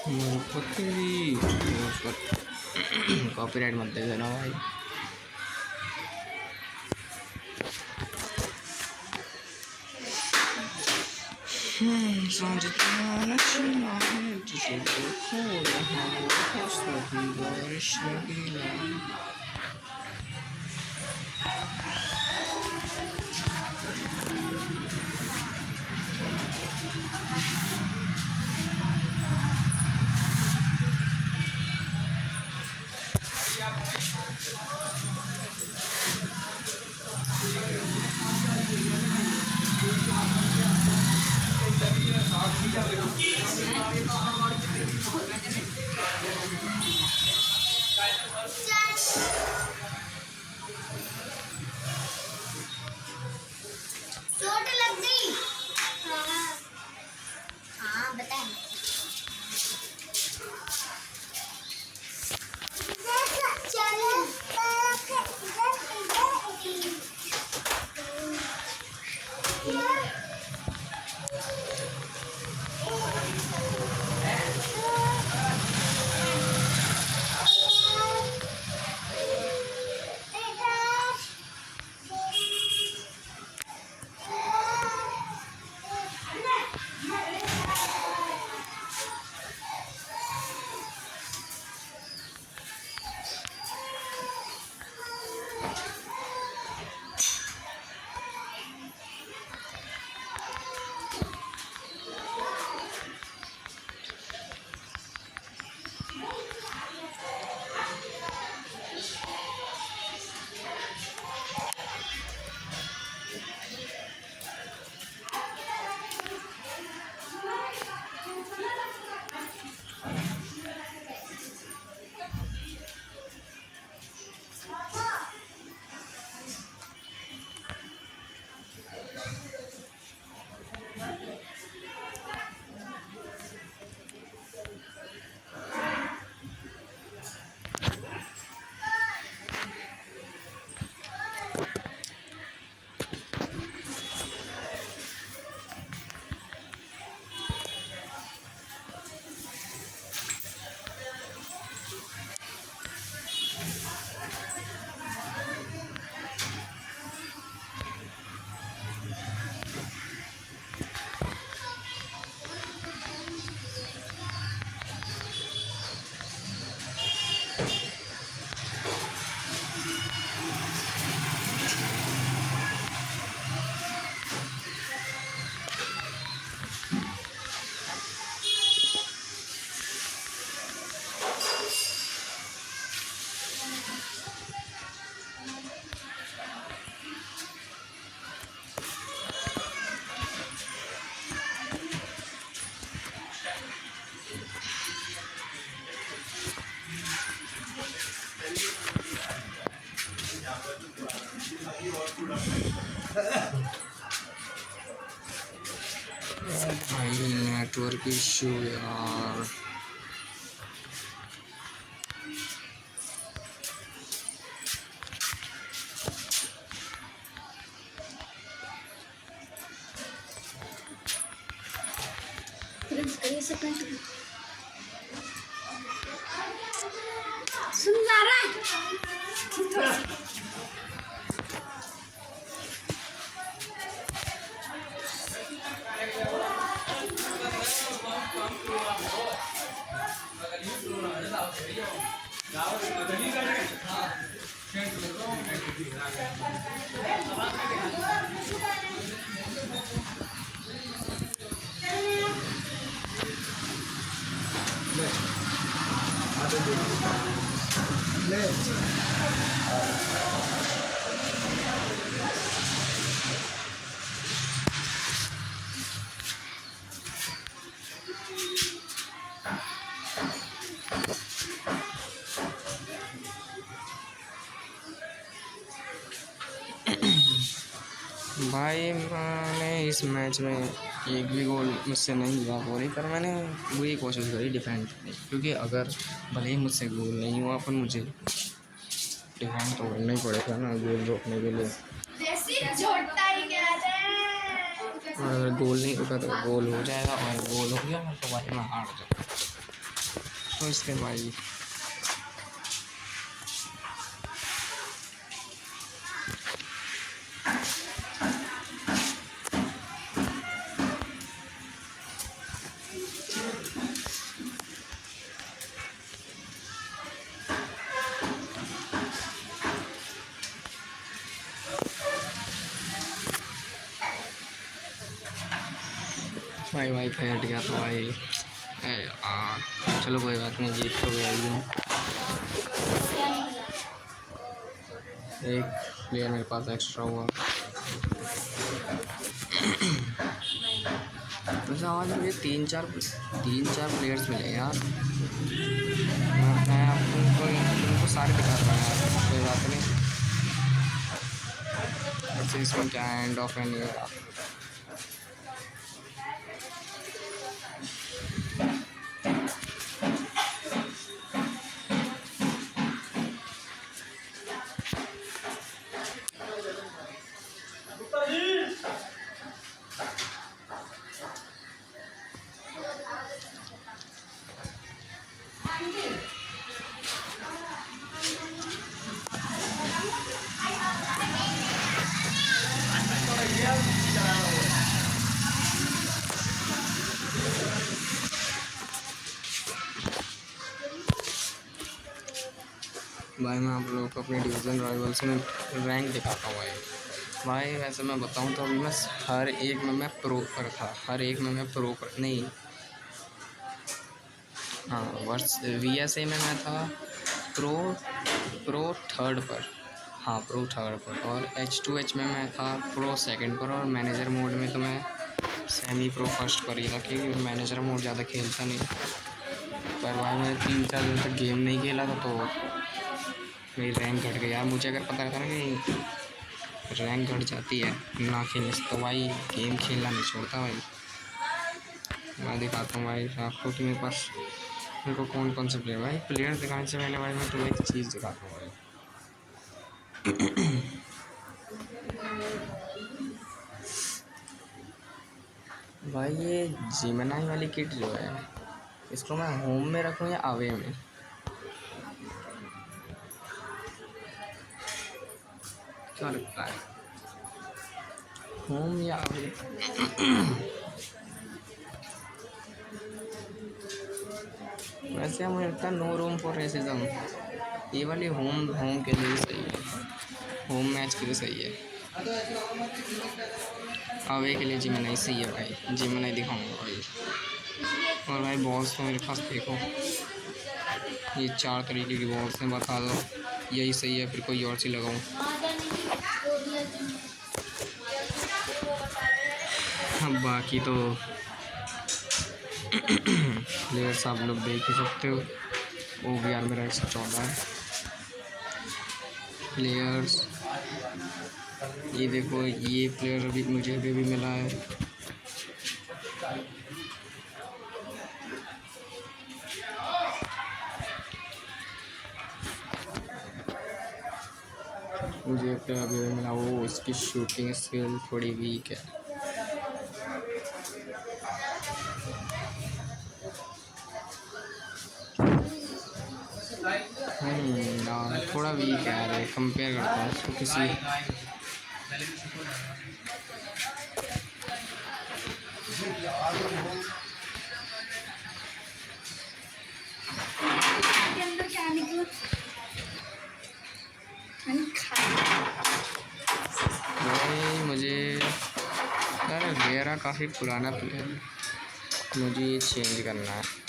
तेरी उसका कॉपीराइट मत दे देना भाई। समझता नचना है जिसे तो खो रहा वो हौसला भी बारिश नहीं ला। चोट लग गई। हाँ बताएं। भाई नेटवर्क इशू यार। भाई मैंने इस मैच में एक भी गोल मुझसे नहीं हुआ पूरी, पर मैंने पूरी कोशिश करी डिफेंड करने की, क्योंकि अगर भले ही मुझसे गोल नहीं हुआ पर मुझे डिफेंड तो करना ही पड़ेगा ना गोल रोकने के लिए। और अगर गोल नहीं होगा तो गोल हो जाएगा, और गोल हो गया तो भाई मैं हार जाऊँगा। तो इसके भाई भाई भाई फैट गया तो भाई चलो कोई बात नहीं, जीत तो गया ही हूँ। एक प्लेयर मेरे पास एक्स्ट्रा हुआ। वैसे आज मुझे तीन चार प्लेयर्स मिले यार। मैं आप उनको सारे दिखा रहा हूँ यार, कोई बात नहीं। वैसे इसमें क्या एंड ऑफ एंड होगा। भाई मैं आप लोगों को अपने डिवीज़न राइवल्स में रैंक दिखाता हूँ भाई। वैसे मैं बताऊँ तो अभी मैं हर एक में मैं प्रो पर था, हर एक में मैं प्रो पर नहीं, हाँ वर्स VSA में मैं था प्रो थर्ड पर, हाँ प्रो थर्ड पर, और H2H में मैं था प्रो सेकंड पर, और मैनेजर मोड में तो मैं सेमी प्रो फर्स्ट पर ही था, क्योंकि मैनेजर मोड ज़्यादा खेलता नहीं। पर भाई मैं 3-4 दिन तक गेम नहीं खेला था तो मेरी रैंक घट गई यार। मुझे अगर पता रहता ना कि रैंक घट जाती है ना खेलने से, तो भाई गेम खेलना नहीं छोड़ता भाई। मैं दिखाता हूँ भाई आपको कि मेरे पास मेरे को कौन कौन से प्लेयर दिखाने से पहले भाई मैं तुम्हें एक चीज़ दिखाता हूँ भाई। भाई ये जिमनाई वाली किट जो है, इसको मैं होम में रखूँ या अवे में? क्या लगता है, होम या अवे? वैसे मुझे लगता है नो रूम फॉर रेसिज्म, ये वाली होम के लिए सही है, होम मैच के लिए सही है। अवे के लिए जिमनाई सही है भाई, जिमनाई दिखाऊंगा भाई। और भाई बॉल्स तो मेरे पास देखो, ये 4 तरीके की बॉल्स हैं, बता दो यही सही है फिर कोई और सी लगाऊं। अब बाकी तो प्लेयर्स आप लोग देख ही सकते हो। OVR मेरा 114 है प्लेयर्स। ये देखो ये प्लेयर अभी मुझे भी मिला है। मुझे प्लेयर अभी मिला, वो इसकी शूटिंग स्किल थोड़ी वीक है। थोड़ा वीक है यार, कंपेयर करता हूँ उसको किसी। भाई मुझे यार वेरा काफ़ी पुराना प्लेयर है, मुझे ये चेंज करना है।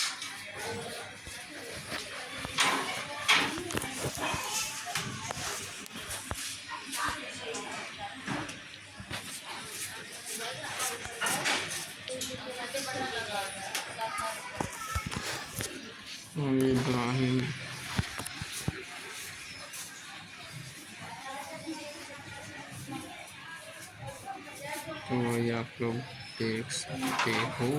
इब्राहिम तो ये आप लोग देख सकते हो।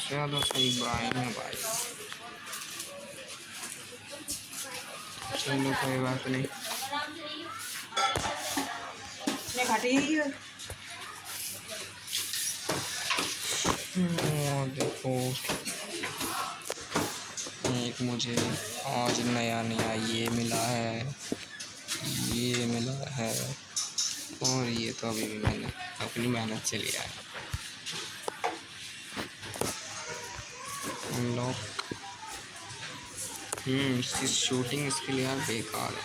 चलो सही इब्राहिम है भाई। चलो कोई बात नहीं। देखो एक मुझे आज नया नया ये मिला है, ये मिला है, और ये तो अभी भी मैंने अपनी मेहनत से लिया है। अनलॉक। इसकी शूटिंग स्किल यार बेकार है।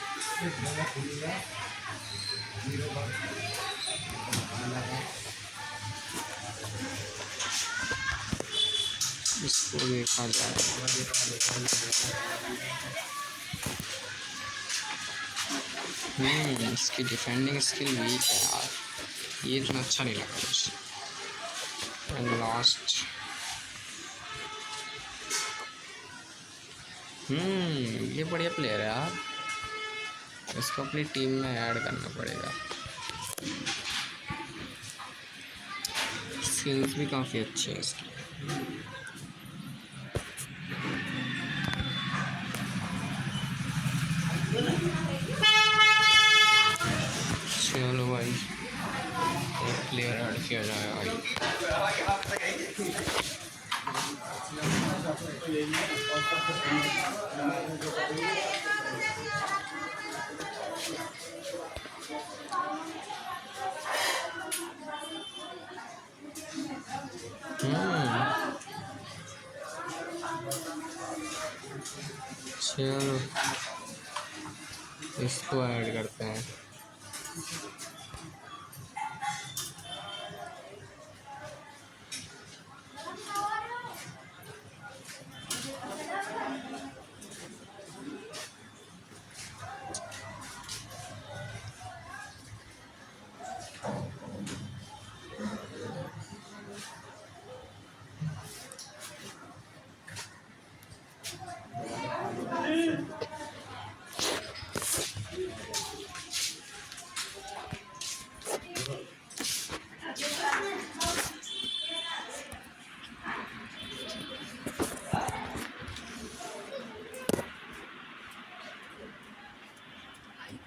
इसको देखा जाए। इसकी डिफेंडिंग स्किल वीक है यार, ये इतना अच्छा नहीं लगा मुझे। लास्ट। ये बढ़िया प्लेयर है यार, इसको अपनी टीम में ऐड करना पड़ेगा। स्किल्स भी काफ़ी अच्छी है इसकी। चलो भाई एक प्लेयर ऐड किया जाए भाई। चलो इसको ऐड करते हैं।